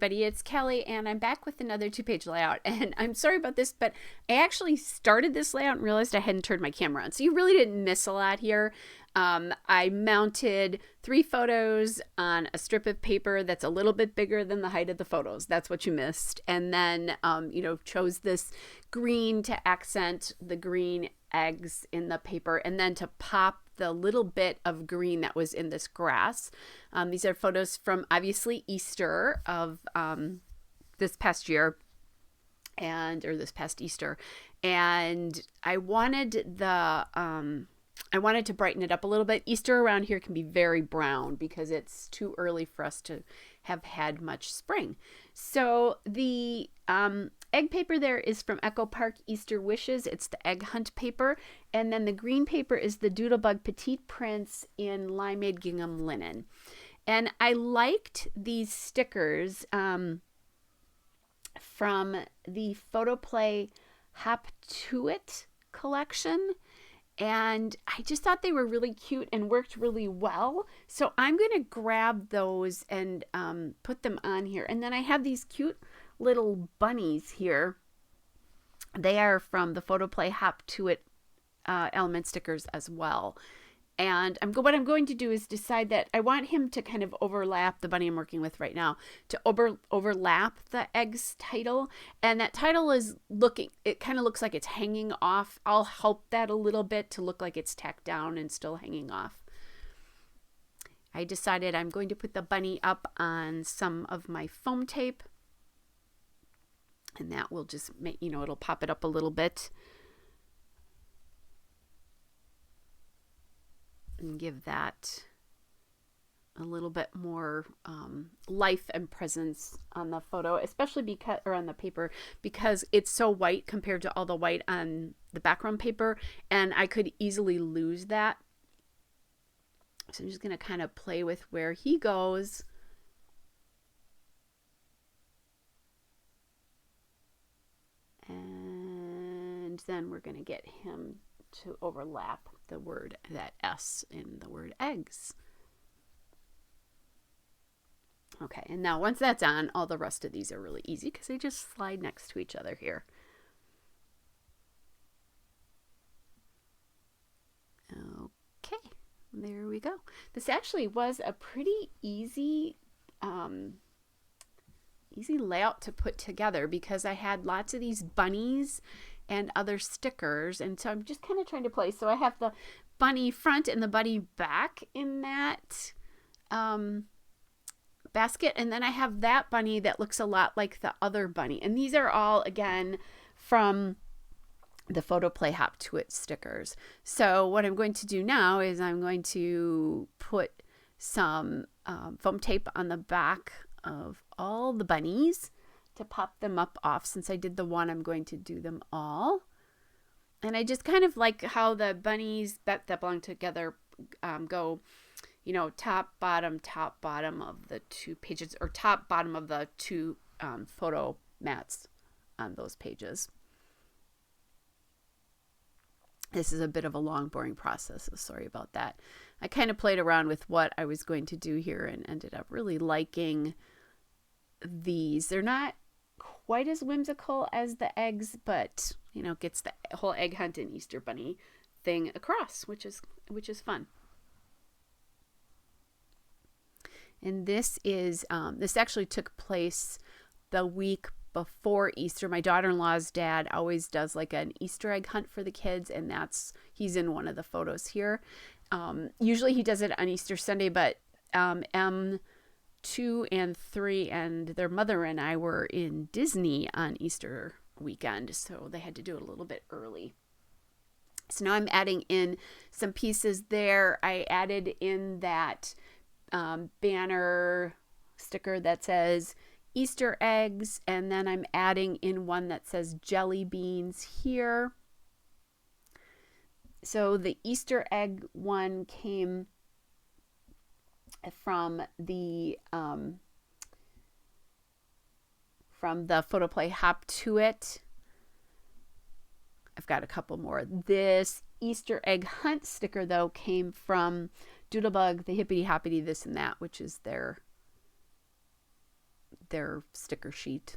everybody, it's Kelly, and I'm back with another 2-page layout. And I'm sorry about this, but I actually started this layout and realized I hadn't turned my camera on, so you really didn't miss a lot here. I mounted 3 photos on a strip of paper that's a little bit bigger than the height of the photos. That's what you missed. And then, chose this green to accent the green eggs in the paper, and then to pop the little bit of green that was in this grass. These are photos from obviously Easter of this past year, or this past Easter, and I wanted to brighten it up a little bit. Easter around here can be very brown because it's too early for us to have had much spring. So the egg paper there is from Echo Park Easter Wishes. It's the egg hunt paper. And then the green paper is the Doodlebug Petite Prints in limeade gingham linen. And I liked these stickers from the Photoplay Hop to It collection. And I just thought they were really cute and worked really well. So I'm going to grab those and put them on here. And then I have these cute little bunnies here. They are from the Photoplay Hop to It element stickers as well. And what I'm going to do is decide that I want him to kind of overlap, the bunny I'm working with right now, to overlap the egg's title. And that title is it kind of looks like it's hanging off. I'll help that a little bit to look like it's tacked down and still hanging off. I decided I'm going to put the bunny up on some of my foam tape. And that will just make, it'll pop it up a little bit. And give that a little bit more life and presence on the photo, especially on the paper, because it's so white compared to all the white on the background paper, and I could easily lose that. So I'm just going to kind of play with where he goes. And then we're going to get him to overlap that S in the word eggs. Okay, and now once that's on, all the rest of these are really easy because they just slide next to each other here. Okay, there we go. This actually was a pretty easy layout to put together because I had lots of these bunnies and other stickers, and so I'm just kind of trying to play. So I have the bunny front and the bunny back in that basket, and then I have that bunny that looks a lot like the other bunny, and these are all again from the Photoplay Hop to It stickers. So what I'm going to do now is I'm going to put some foam tape on the back of all the bunnies to pop them up off. Since I did the one, I'm going to do them all. And I just kind of like how the bunnies that belong together go, top, bottom of the 2 pages, or top, bottom of the 2 photo mats on those pages. This is a bit of a long, boring process, so sorry about that. I kind of played around with what I was going to do here and ended up really liking these. They're not quite as whimsical as the eggs, but gets the whole egg hunt and Easter bunny thing across, which is fun. And this actually took place the week before Easter. My daughter-in-law's dad always does like an Easter egg hunt for the kids, and he's in one of the photos here. Usually he does it on Easter Sunday, but M2 and 3 and their mother and I were in Disney on Easter weekend, so they had to do it a little bit early. So now I'm adding in some pieces there. I added in that banner sticker that says Easter eggs, and then I'm adding in one that says jelly beans here. So the Easter egg one came from the Photoplay Hop to It. I've got a couple more. This Easter egg hunt sticker though came from Doodlebug, the Hippity Hoppity This and That, which is their their sticker sheet.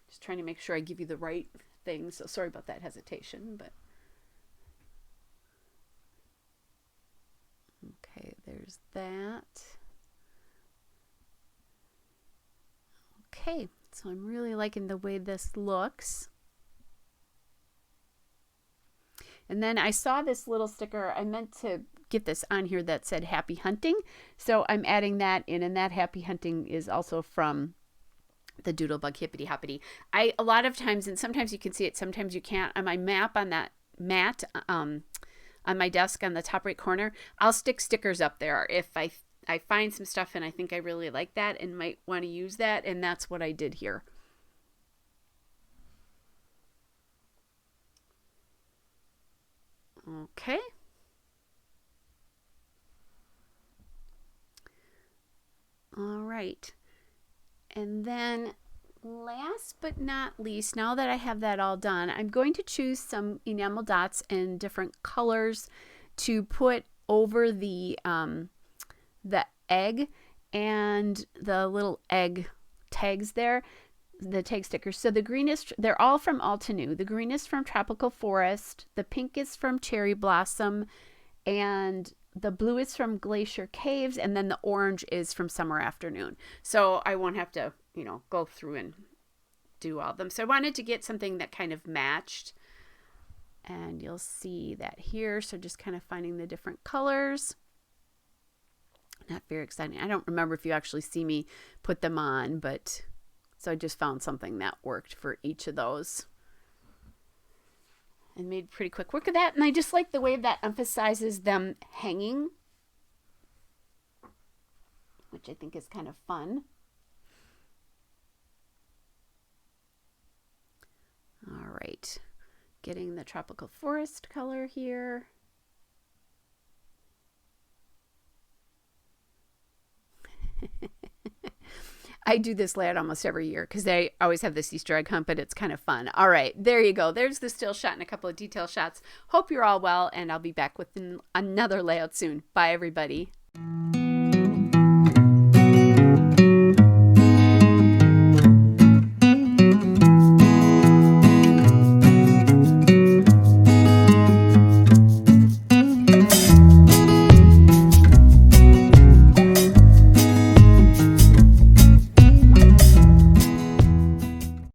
Just trying to make sure I give you the right thing. So sorry about that hesitation, but okay, there's that. Okay, so I'm really liking the way this looks. And then I saw this little sticker. I meant to get this on here that said happy hunting. So I'm adding that in, and that happy hunting is also from the Doodlebug Hippity Hoppity. A lot of times, and sometimes you can see it, sometimes you can't, on my map on that mat on my desk on the top right corner, I'll stick stickers up there if I find some stuff and I think I really like that and might want to use that, and that's what I did here. Okay. All right. And then last but not least, now that I have that all done, I'm going to choose some enamel dots in different colors to put over the egg and the little egg tags there, the tag stickers. So the greenest, they're all from Altenew. The green is from Tropical Forest, the pink is from Cherry Blossom, and the blue is from Glacier Caves, and then the orange is from Summer Afternoon. So I won't have to, go through and do all of them. So I wanted to get something that kind of matched, and you'll see that here. So just kind of finding the different colors. Not very exciting. I don't remember if you actually see me put them on, but so I just found something that worked for each of those and made pretty quick work of that. And I just like the way that emphasizes them hanging, which I think is kind of fun. All right, getting the Tropical Forest color here. I do this layout almost every year because they always have this Easter egg hunt, but it's kind of fun. All right, there you go. There's the still shot and a couple of detail shots. Hope you're all well, and I'll be back with another layout soon. Bye, everybody.